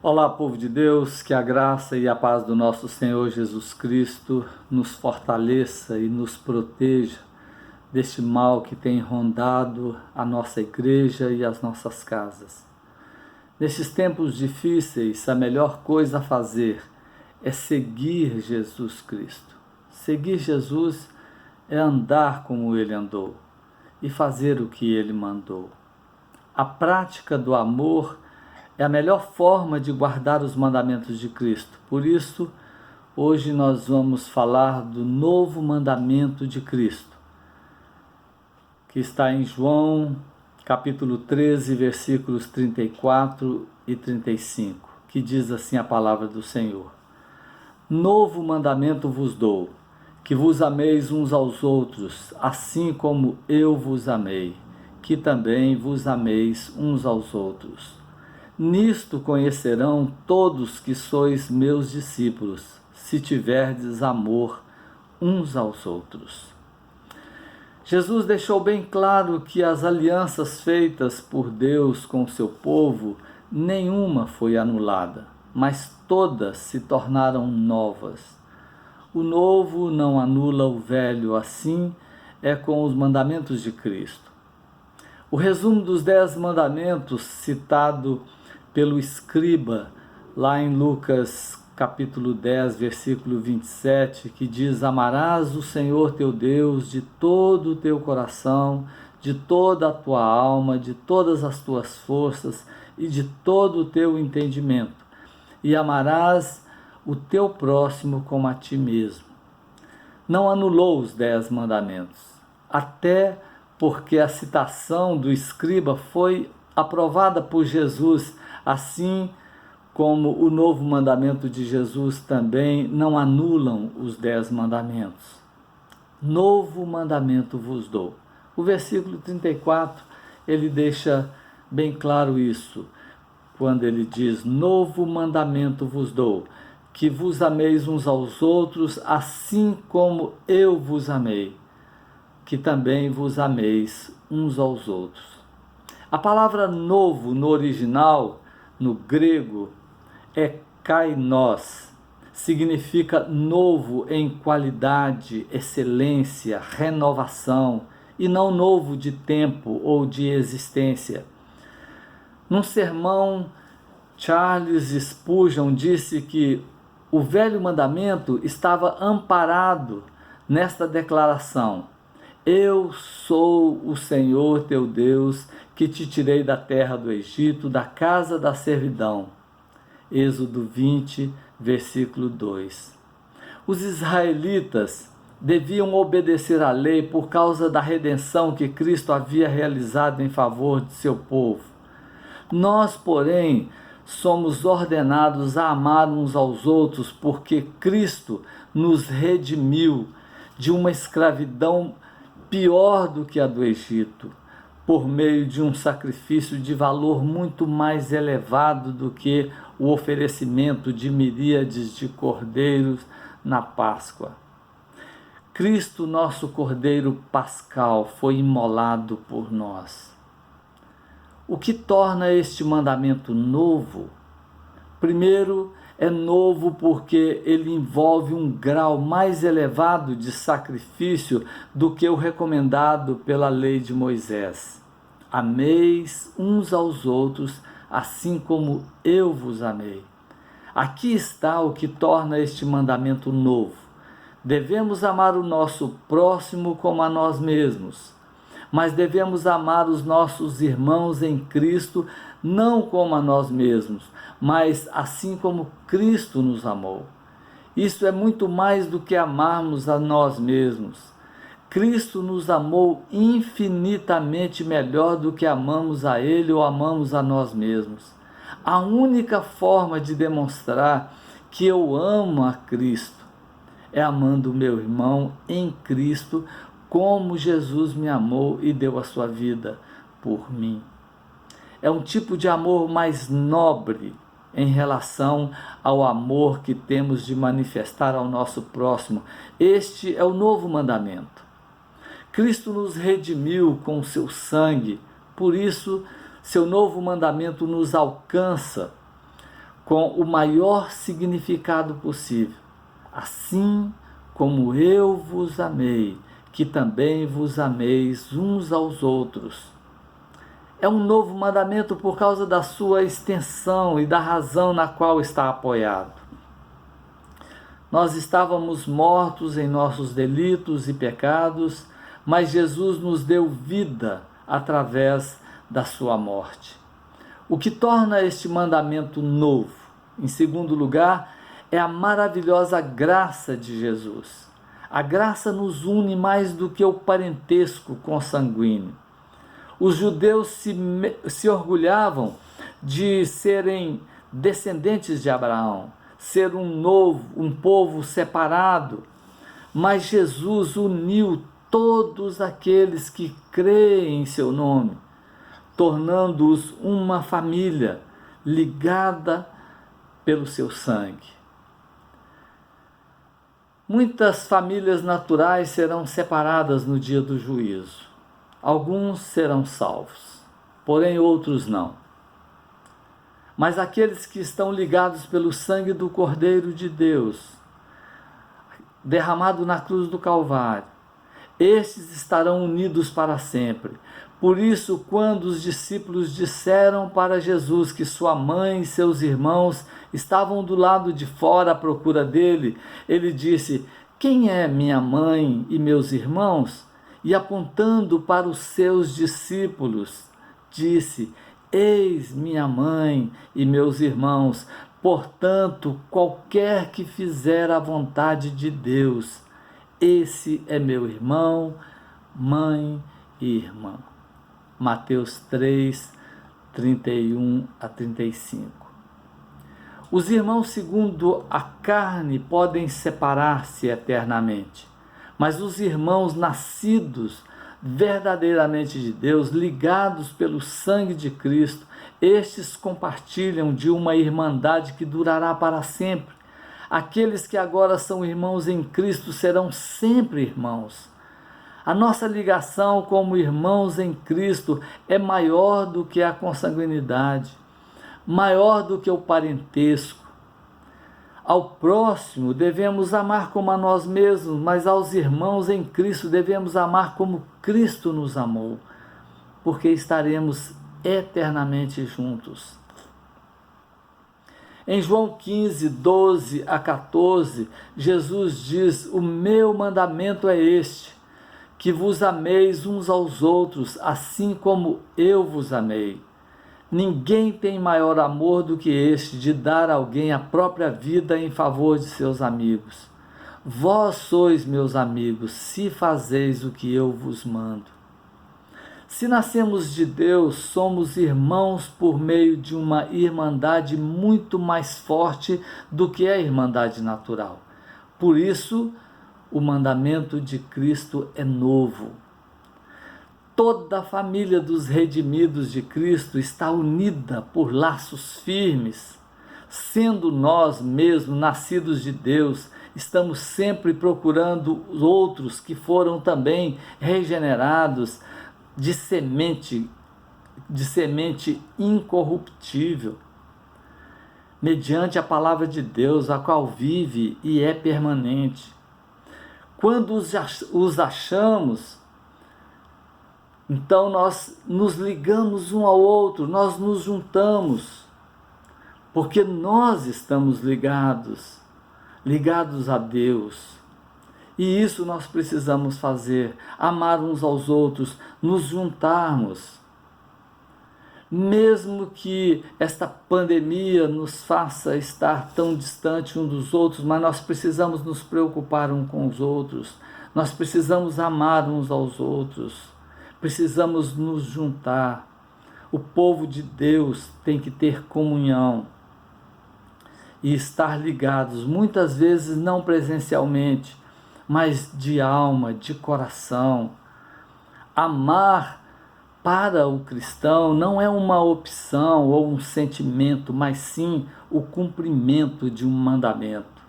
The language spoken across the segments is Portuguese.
Olá, povo de Deus, que a graça e a paz do nosso Senhor Jesus Cristo nos fortaleça e nos proteja deste mal que tem rondado a nossa igreja e as nossas casas. Nesses tempos difíceis, a melhor coisa a fazer é seguir Jesus Cristo. Seguir Jesus é andar como ele andou e fazer o que ele mandou. A prática do amor é a melhor forma de guardar os mandamentos de Cristo. Por isso, hoje nós vamos falar do novo mandamento de Cristo, que está em João, capítulo 13, versículos 34 e 35, que diz assim a palavra do Senhor: Novo mandamento vos dou, que vos ameis uns aos outros, assim como eu vos amei, que também vos ameis uns aos outros. Nisto conhecerão todos que sois meus discípulos, se tiverdes amor uns aos outros. Jesus deixou bem claro que as alianças feitas por Deus com o seu povo, nenhuma foi anulada, mas todas se tornaram novas. O novo não anula o velho, assim é com os mandamentos de Cristo. O resumo dos 10 mandamentos citado pelo escriba, lá em Lucas capítulo 10, versículo 27, que diz: Amarás o Senhor teu Deus de todo o teu coração, de toda a tua alma, de todas as tuas forças e de todo o teu entendimento, e amarás o teu próximo como a ti mesmo. Não anulou os 10 mandamentos, até porque a citação do escriba foi aprovada por Jesus, assim como o novo mandamento de Jesus também não anulam os 10 mandamentos. Novo mandamento vos dou. O versículo 34, ele deixa bem claro isso, quando ele diz: Novo mandamento vos dou, que vos ameis uns aos outros, assim como eu vos amei, que também vos ameis uns aos outros. A palavra novo no original, no grego, é kainos. Significa novo em qualidade, excelência, renovação, e não novo de tempo ou de existência. Num sermão, Charles Spurgeon disse que o velho mandamento estava amparado nesta declaração: Eu sou o Senhor teu Deus, que te tirei da terra do Egito, da casa da servidão. Êxodo 20, versículo 2. Os israelitas deviam obedecer à lei por causa da redenção que Cristo havia realizado em favor de seu povo. Nós, porém, somos ordenados a amar uns aos outros porque Cristo nos redimiu de uma escravidão pior do que a do Egito, por meio de um sacrifício de valor muito mais elevado do que o oferecimento de miríades de cordeiros na Páscoa. Cristo, nosso Cordeiro Pascal, foi imolado por nós. O que torna este mandamento novo? Primeiro, é novo porque ele envolve um grau mais elevado de sacrifício do que o recomendado pela lei de Moisés. Ameis uns aos outros, assim como eu vos amei. Aqui está o que torna este mandamento novo. Devemos amar o nosso próximo como a nós mesmos, mas devemos amar os nossos irmãos em Cristo não como a nós mesmos, mas assim como Cristo nos amou. Isso é muito mais do que amarmos a nós mesmos. Cristo nos amou infinitamente melhor do que amamos a Ele ou amamos a nós mesmos. A única forma de demonstrar que eu amo a Cristo é amando o meu irmão em Cristo, como Jesus me amou e deu a sua vida por mim. É um tipo de amor mais nobre em relação ao amor que temos de manifestar ao nosso próximo. Este é o novo mandamento. Cristo nos redimiu com o seu sangue, por isso seu novo mandamento nos alcança com o maior significado possível. Assim como eu vos amei, que também vos ameis uns aos outros. É um novo mandamento por causa da sua extensão e da razão na qual está apoiado. Nós estávamos mortos em nossos delitos e pecados, mas Jesus nos deu vida através da sua morte. O que torna este mandamento novo, em segundo lugar, é a maravilhosa graça de Jesus. A graça nos une mais do que o parentesco consanguíneo. Os judeus se orgulhavam de serem descendentes de Abraão, ser um povo separado, mas Jesus uniu todos aqueles que creem em seu nome, tornando-os uma família ligada pelo seu sangue. Muitas famílias naturais serão separadas no dia do juízo. Alguns serão salvos, porém outros não. Mas aqueles que estão ligados pelo sangue do Cordeiro de Deus, derramado na cruz do Calvário, estes estarão unidos para sempre. Por isso, quando os discípulos disseram para Jesus que sua mãe e seus irmãos estavam do lado de fora à procura dele, ele disse: "Quem é minha mãe e meus irmãos?" E apontando para os seus discípulos, disse: "Eis minha mãe e meus irmãos. Portanto, qualquer que fizer a vontade de Deus, esse é meu irmão, mãe e irmã." Mateus 3, 31 a 35. Os irmãos segundo a carne podem separar-se eternamente, mas os irmãos nascidos verdadeiramente de Deus, ligados pelo sangue de Cristo, estes compartilham de uma irmandade que durará para sempre. Aqueles que agora são irmãos em Cristo serão sempre irmãos. A nossa ligação como irmãos em Cristo é maior do que a consanguinidade, maior do que o parentesco. Ao próximo devemos amar como a nós mesmos, mas aos irmãos em Cristo devemos amar como Cristo nos amou, porque estaremos eternamente juntos. Em João 15, 12 a 14, Jesus diz: "O meu mandamento é este, que vos ameis uns aos outros, assim como eu vos amei. Ninguém tem maior amor do que este, de dar a alguém a própria vida em favor de seus amigos. Vós sois meus amigos, se fazeis o que eu vos mando." Se nascemos de Deus, somos irmãos por meio de uma irmandade muito mais forte do que a irmandade natural. Por isso, o mandamento de Cristo é novo. Toda a família dos redimidos de Cristo está unida por laços firmes. Sendo nós mesmos nascidos de Deus, estamos sempre procurando os outros que foram também regenerados de semente incorruptível, mediante a palavra de Deus, a qual vive e é permanente. Quando os achamos, então nós nos ligamos um ao outro, nós nos juntamos, porque nós estamos ligados a Deus. E isso nós precisamos fazer, amar uns aos outros, nos juntarmos. Mesmo que esta pandemia nos faça estar tão distante uns dos outros, mas nós precisamos nos preocupar uns com os outros, nós precisamos amar uns aos outros, precisamos nos juntar. O povo de Deus tem que ter comunhão e estar ligados, muitas vezes não presencialmente, mas de alma, de coração. Amar para o cristão não é uma opção ou um sentimento, mas sim o cumprimento de um mandamento.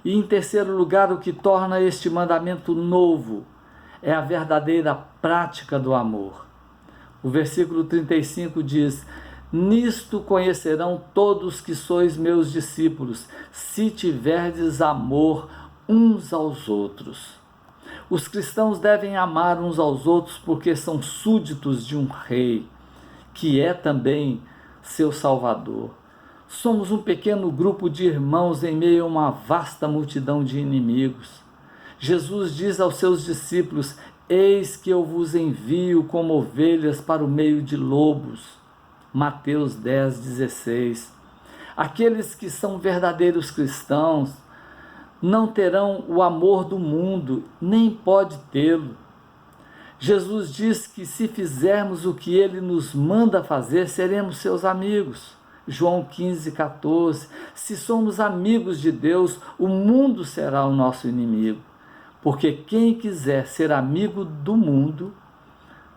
E em terceiro lugar, o que torna este mandamento novo é a verdadeira prática do amor. O versículo 35 diz: Nisto conhecerão todos que sois meus discípulos, se tiverdes amor uns aos outros. Os cristãos devem amar uns aos outros porque são súditos de um rei, que é também seu Salvador. Somos um pequeno grupo de irmãos em meio a uma vasta multidão de inimigos. Jesus diz aos seus discípulos: eis que eu vos envio como ovelhas para o meio de lobos. Mateus 10:16. Aqueles que são verdadeiros cristãos não terão o amor do mundo, nem pode tê-lo. Jesus diz que se fizermos o que ele nos manda fazer, seremos seus amigos. João 15:14. Se somos amigos de Deus, o mundo será o nosso inimigo. Porque quem quiser ser amigo do mundo,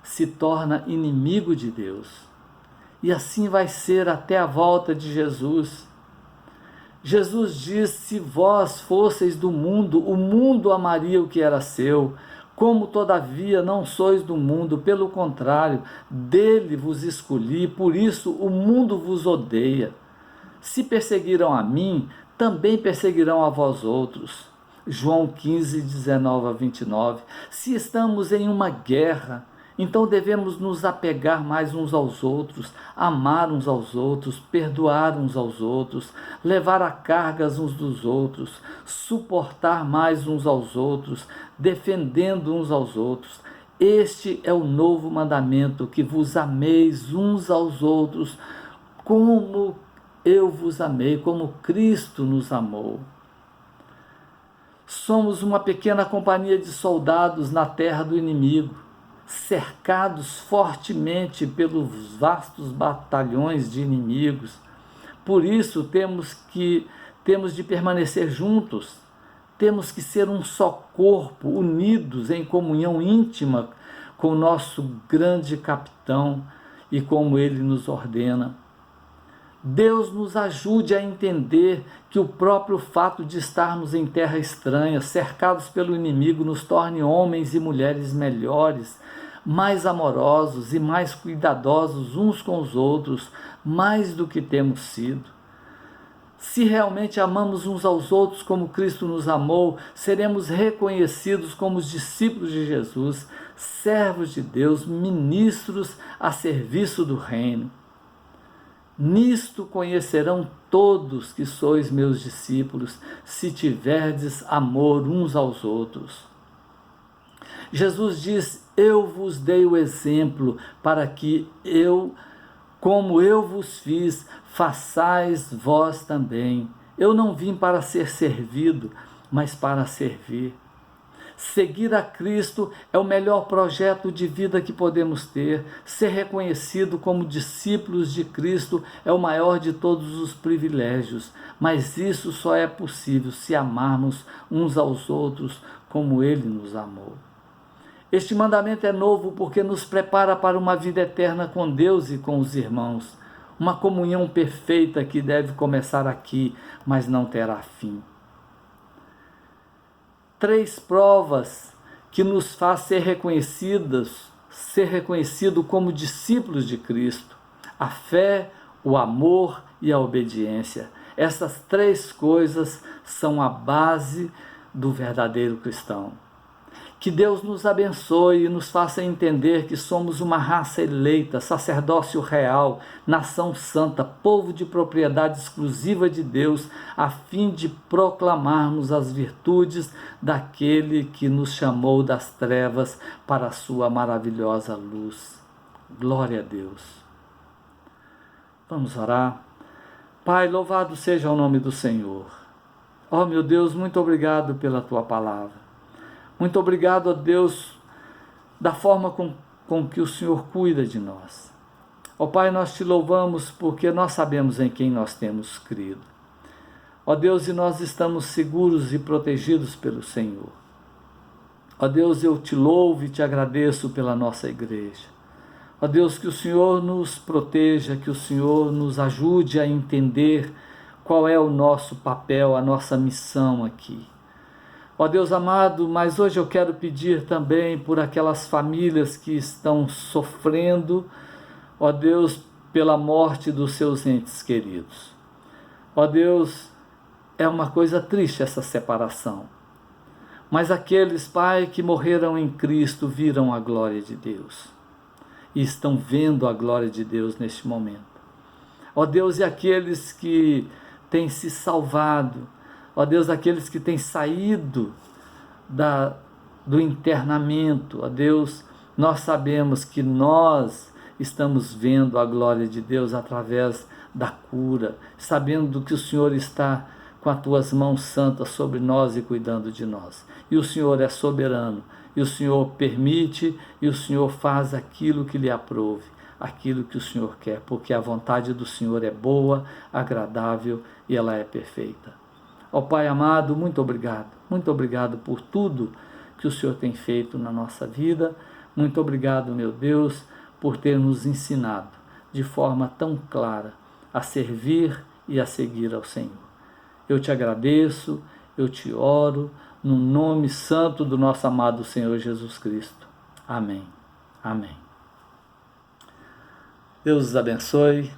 se torna inimigo de Deus. E assim vai ser até a volta de Jesus. Jesus diz: se vós fosseis do mundo, o mundo amaria o que era seu. Como todavia não sois do mundo, pelo contrário, dele vos escolhi, por isso o mundo vos odeia. Se perseguiram a mim, também perseguirão a vós outros. João 15:19-29. Se estamos em uma guerra, então devemos nos apegar mais uns aos outros, amar uns aos outros, perdoar uns aos outros, levar a cargas uns dos outros, suportar mais uns aos outros, defendendo uns aos outros. Este é o novo mandamento, que vos ameis uns aos outros, como eu vos amei, como Cristo nos amou. Somos uma pequena companhia de soldados na terra do inimigo, cercados fortemente pelos vastos batalhões de inimigos. Por isso temos de permanecer juntos, temos que ser um só corpo, unidos em comunhão íntima com o nosso grande capitão e como ele nos ordena. Deus nos ajude a entender que o próprio fato de estarmos em terra estranha, cercados pelo inimigo, nos torne homens e mulheres melhores, mais amorosos e mais cuidadosos uns com os outros, mais do que temos sido. Se realmente amamos uns aos outros como Cristo nos amou, seremos reconhecidos como os discípulos de Jesus, servos de Deus, ministros a serviço do reino. Nisto conhecerão todos que sois meus discípulos, se tiverdes amor uns aos outros. Jesus diz: eu vos dei o exemplo para que como eu vos fiz, façais vós também. Eu não vim para ser servido, mas para servir. Seguir a Cristo é o melhor projeto de vida que podemos ter. Ser reconhecido como discípulos de Cristo é o maior de todos os privilégios, mas isso só é possível se amarmos uns aos outros como Ele nos amou. Este mandamento é novo porque nos prepara para uma vida eterna com Deus e com os irmãos, uma comunhão perfeita que deve começar aqui, mas não terá fim. 3 provas que nos faz ser reconhecido como discípulos de Cristo: a fé, o amor e a obediência. Essas 3 coisas são a base do verdadeiro cristão. Que Deus nos abençoe e nos faça entender que somos uma raça eleita, sacerdócio real, nação santa, povo de propriedade exclusiva de Deus, a fim de proclamarmos as virtudes daquele que nos chamou das trevas para a sua maravilhosa luz. Glória a Deus. Vamos orar. Pai, louvado seja o nome do Senhor. Oh, meu Deus, muito obrigado pela tua palavra. Muito obrigado a Deus da forma com que o Senhor cuida de nós. Ó Pai, nós te louvamos porque nós sabemos em quem nós temos crido. Ó Deus, e nós estamos seguros e protegidos pelo Senhor. Ó Deus, eu te louvo e te agradeço pela nossa igreja. Ó Deus, que o Senhor nos proteja, que o Senhor nos ajude a entender qual é o nosso papel, a nossa missão aqui. Ó Deus amado, mas hoje eu quero pedir também por aquelas famílias que estão sofrendo, ó Deus, pela morte dos seus entes queridos. Ó Deus, é uma coisa triste essa separação. Mas aqueles, Pai, que morreram em Cristo viram a glória de Deus. E estão vendo a glória de Deus neste momento. Ó Deus, e aqueles que têm se salvado, ó Deus, aqueles que têm saído do internamento, ó Deus, nós sabemos que nós estamos vendo a glória de Deus através da cura, sabendo que o Senhor está com as tuas mãos santas sobre nós e cuidando de nós. E o Senhor é soberano, e o Senhor permite, e o Senhor faz aquilo que lhe aprouve, aquilo que o Senhor quer, porque a vontade do Senhor é boa, agradável e ela é perfeita. Ó Pai amado, muito obrigado por tudo que o Senhor tem feito na nossa vida. Muito obrigado, meu Deus, por ter nos ensinado de forma tão clara a servir e a seguir ao Senhor. Eu te agradeço, eu te oro, no nome santo do nosso amado Senhor Jesus Cristo. Amém. Amém. Deus os abençoe.